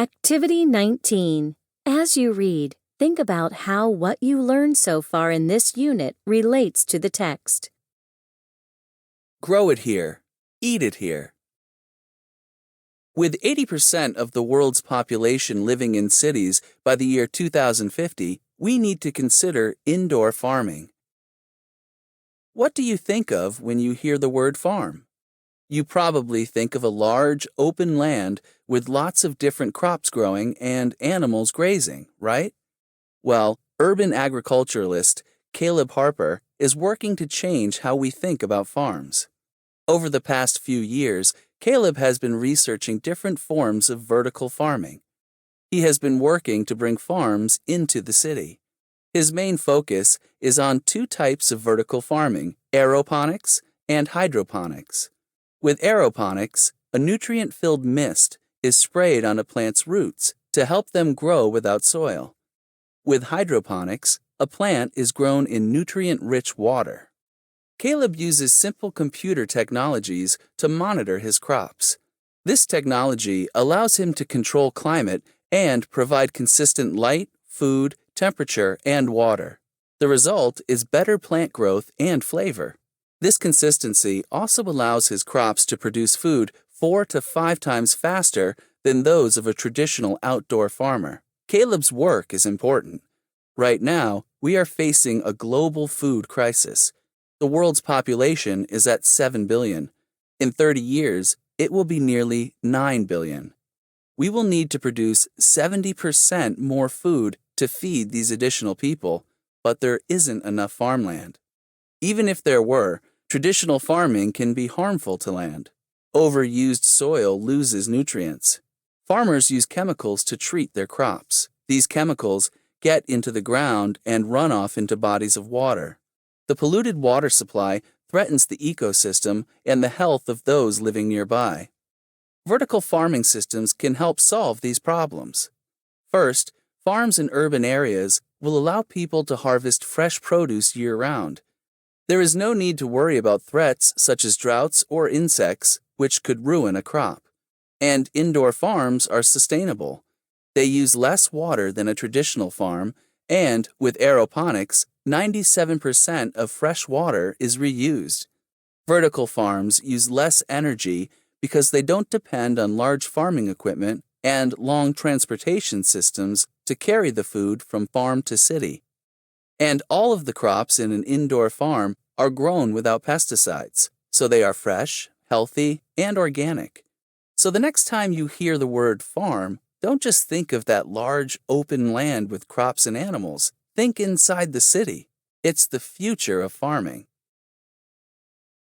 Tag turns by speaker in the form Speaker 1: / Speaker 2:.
Speaker 1: Activity 19. As you read, think about how what you learned so far in this unit relates to the text.
Speaker 2: Grow it here. Eat it here. With 80% of the world's population living in cities by the year 2050, we need to consider indoor farming. What do you think of when you hear the word farm? You probably think of a large, open land with lots of different crops growing and animals grazing, right? Well, urban agriculturalist Caleb Harper is working to change how we think about farms. Over the past few years, Caleb has been researching different forms of vertical farming. He has been working to bring farms into the city. His main focus is on two types of vertical farming, aeroponics and hydroponics. With aeroponics, a nutrient-filled mist is sprayed on a plant's roots to help them grow without soil. With hydroponics, a plant is grown in nutrient-rich water. Caleb uses simple computer technologies to monitor his crops. This technology allows him to control climate and provide consistent light, food, temperature, and water. The result is better plant growth and flavor. This consistency also allows his crops to produce food 4 to 5 times faster than those of a traditional outdoor farmer. Caleb's work is important. Right now, we are facing a global food crisis. The world's population is at 7 billion. In 30 years, it will be nearly 9 billion. We will need to produce 70% more food to feed these additional people, but there isn't enough farmland. Even if there were, traditional farming can be harmful to land. Overused soil loses nutrients. Farmers use chemicals to treat their crops. These chemicals get into the ground and run off into bodies of water. The polluted water supply threatens the ecosystem and the health of those living nearby. Vertical farming systems can help solve these problems. First, farms in urban areas will allow people to harvest fresh produce year-round. There is no need to worry about threats such as droughts or insects, which could ruin a crop. And indoor farms are sustainable. They use less water than a traditional farm, and with aeroponics, 97% of fresh water is reused. Vertical farms use less energy because they don't depend on large farming equipment and long transportation systems to carry the food from farm to city. And all of the crops in an indoor farm are grown without pesticides, so they are fresh, healthy, and organic. So the next time you hear the word farm, don't just think of that large open land with crops and animals. Think inside the city. It's the future of farming.